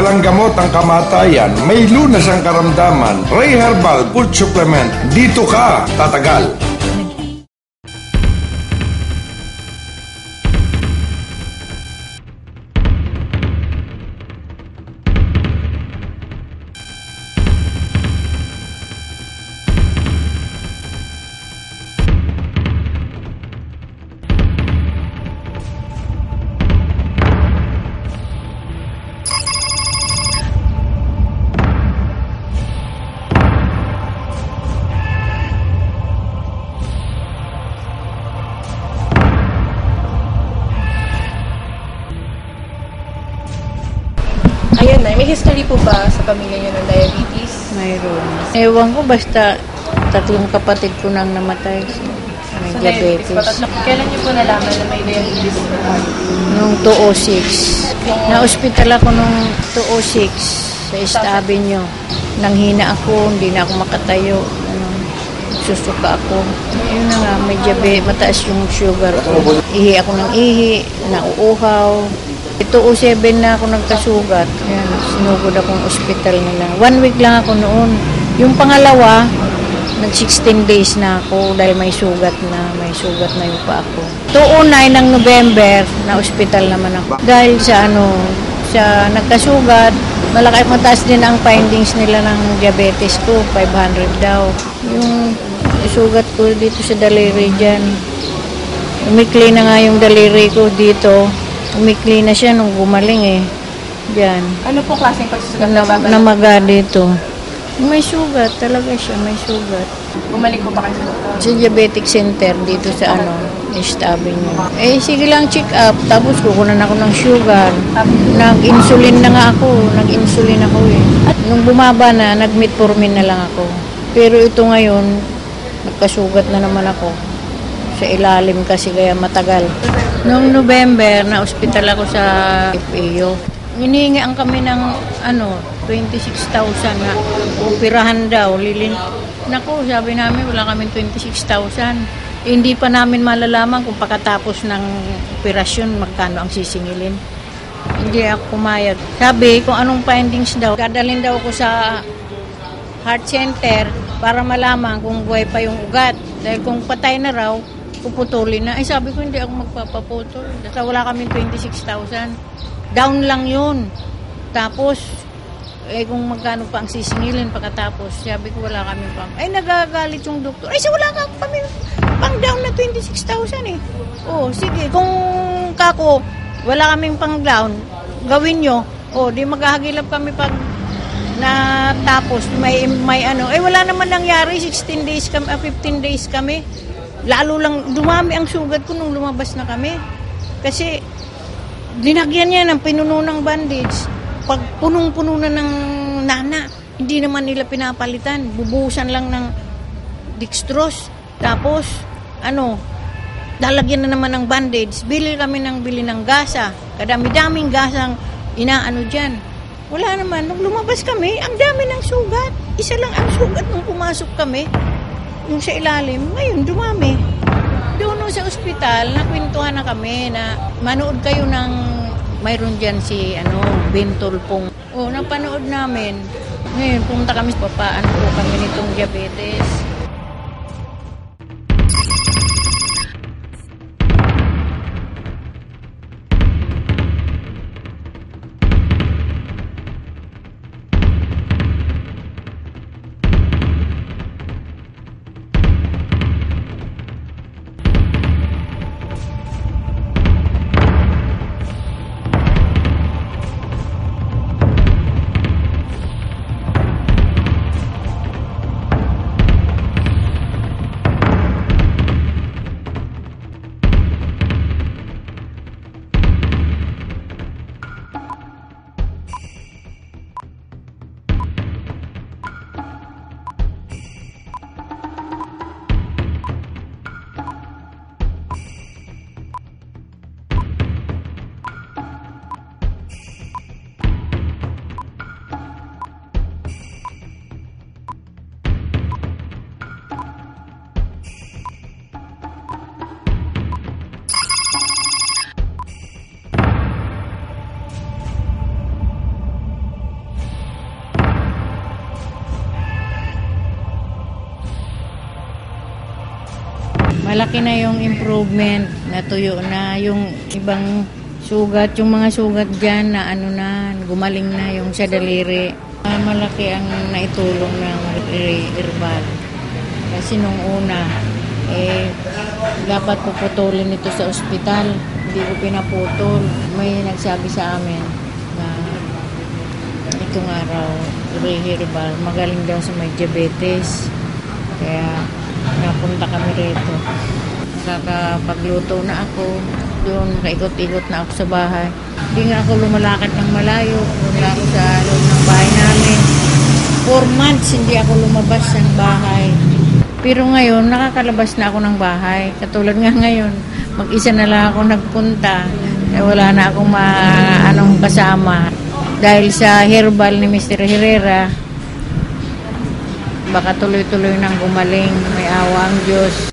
walang gamot ang kamatayan, may lunas ang karamdaman. Ray Herbal Food Supplement. Dito ka tatagal. Ayan na, may history po ba sa pamilya niyo ng diabetes? Mayroon. Ewan ko, basta tatlong kapatid ko nang namatay. May diabetes. Kailan niyo po nalaman na may diabetes po? Nung 2006. Na-hospital ako nung 2006 sa East Avenue. Nanghina ako, hindi na ako makatayo. Susuka ako. Yun na nga, may diabetes, mataas yung sugar ko. Ihi ako ng ihi, nauuhaw. 2007 na ako nagkasugat. Ayan, sinugod akong ospital nila. 1 week lang ako noon. Yung pangalawa, nag-16 days na ako dahil may sugat na yung pa ako. 2009 ng November, na ospital naman ako. Dahil sa sa nagkasugat, mataas din ang findings nila ng diabetes ko, 500 daw. Yung sugat ko dito sa daliri dyan. Umikli na nga yung daliri ko dito. Umikli na siya nung gumaling Diyan. Ano po klaseng pagsusugat Namaga dito. May sugat, talaga siya, may sugat. Bumalik po pa kayo sa doktor? Sa diabetic center dito sa East Avenue. Sige lang check up, tapos kukunan ako ng sugar. Nag-insulin na nga ako, At nung bumaba na, nag-metformin na lang ako. Pero ito ngayon, nagkasugat na naman ako. Sa ilalim kasi kaya matagal. Noong November, na-hospital ako sa FAO. Hinihingian kami ng 26,000 na operahan daw. Naku, sabi namin wala kami 26,000. Hindi pa namin malalaman kung pagkatapos ng operasyon magkano ang sisingilin. Hindi ako pumayag. Sabi kung anong findings daw. Dadalhin daw ako sa heart center para malaman kung buhay pa yung ugat. Dahil kung patay na raw, puputulin na. Sabi ko, hindi ako magpapaputol. Basta wala kaming 26,000. Down lang yun. Tapos, kung magkano pa ang sisingilin pagkatapos, sabi ko, wala kaming pang. Nagagalit yung doktor. Wala ka kami pang down na 26,000 sige. Kung kako, wala kaming pang down, gawin nyo. Di maghahagilap kami pag natapos. Wala naman nangyari. 16 days kami, 15 days kami. Lalo lang, dumami ang sugat ko nung lumabas na kami. Kasi, linagyan niya ng pinuno ng bandage. Pag punong-puno na ng nana, hindi naman nila pinapalitan. Bubuhusan lang ng dextrose. Tapos, lalagyan na naman ng bandage. Bili ng gasa. Kadami-daming gasang inaano dyan. Wala naman. Nung lumabas kami, ang dami ng sugat. Isa lang ang sugat nung pumasok kami. Yung sa ilalim, ngayon dumami. Doon sa ospital, nakwentuhan na kami na manood kayo ng mayroon dyan si Bintulpong. Napanood namin. Ngayon, pumunta kami sa papaan po kami nitong diabetes. malaki na yung improvement, natuyo na yung ibang sugat, yung mga sugat dyan na ano na, gumaling na yung sa daliri. Malaki ang naitulong ng herbal. Kasi nung una, dapat puputulin ito sa ospital. Hindi ko pinaputol. May nagsabi sa amin na itong araw, herbal, magaling daw sa may diabetes. Kaya napunta kami rito. Nakakapagluto na ako. Doon, kaikot-ikot na ako sa bahay. Hindi nga ako lumalakad ng malayo. Wala ako sa loob ng bahay namin. 4 months hindi ako lumabas ng bahay. Pero ngayon, nakakalabas na ako ng bahay. Katulad nga ngayon, mag-isa na lang ako nagpunta. Wala na akong anong kasama. Dahil sa herbal ni Mr. Herrera, baka tuloy-tuloy nang gumaling. May awa ang Diyos.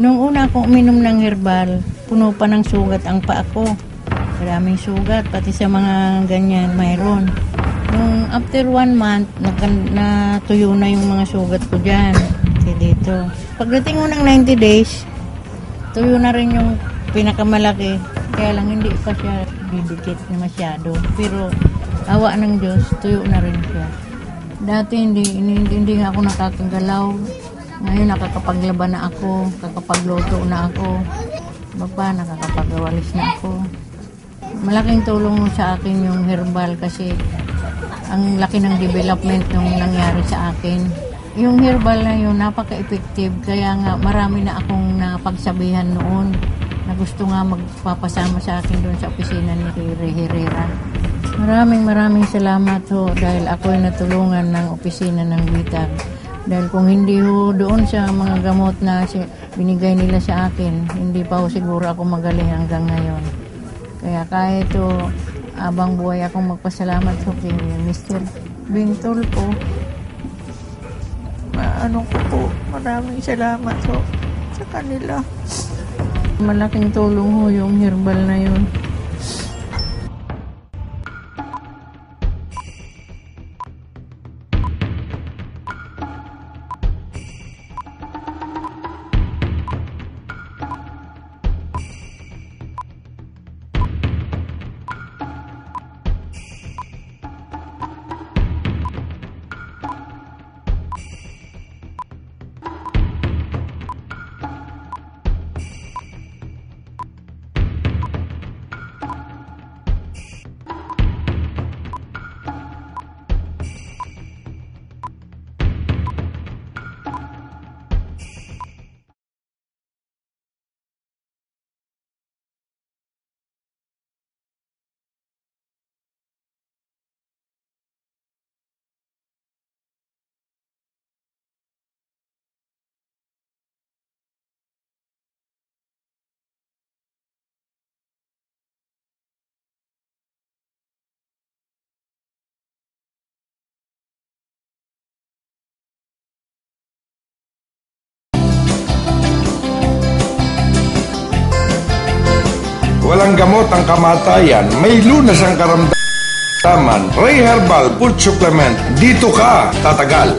Nung una akong uminom ng herbal, puno pa ng sugat ang paa ko. Maraming sugat, pati sa mga ganyan, mayroon. Nung after 1 month, natuyo na yung mga sugat ko dyan. Dito. Pagdating mo ng 90 days, tuyo na rin yung pinakamalaki. Kaya lang hindi pa siya didikit na masyado. Pero awa ng Diyos, tuyo na rin siya. Dati hindi nga ako nakakagalaw. Ngayon nakakapaglaban na ako, nakakapagluto na ako, nakakapagawalis na ako. Malaking tulong sa akin yung herbal kasi ang laki ng development nung nangyari sa akin. Yung herbal na yun, napaka-effective, kaya nga marami na akong napagsabihan noon na gusto nga magpapasama sa akin doon sa opisina ni Herrera. Maraming salamat ho dahil ako'y natulungan ng opisina ng Bitag. Dahil kung hindi ho doon sa mga gamot na binigay nila sa akin, hindi pa ho siguro ako magaling hanggang ngayon. Kaya kahit abang buhay akong magpasalamat ho kay Mr. Bintol po. Maraming salamat ho sa kanila. Malaking tulong ho yung herbal na yun. Walang gamot ang kamatayan, may lunas ang karamdaman. Ray Herbal Food Supplement, dito ka tatagal.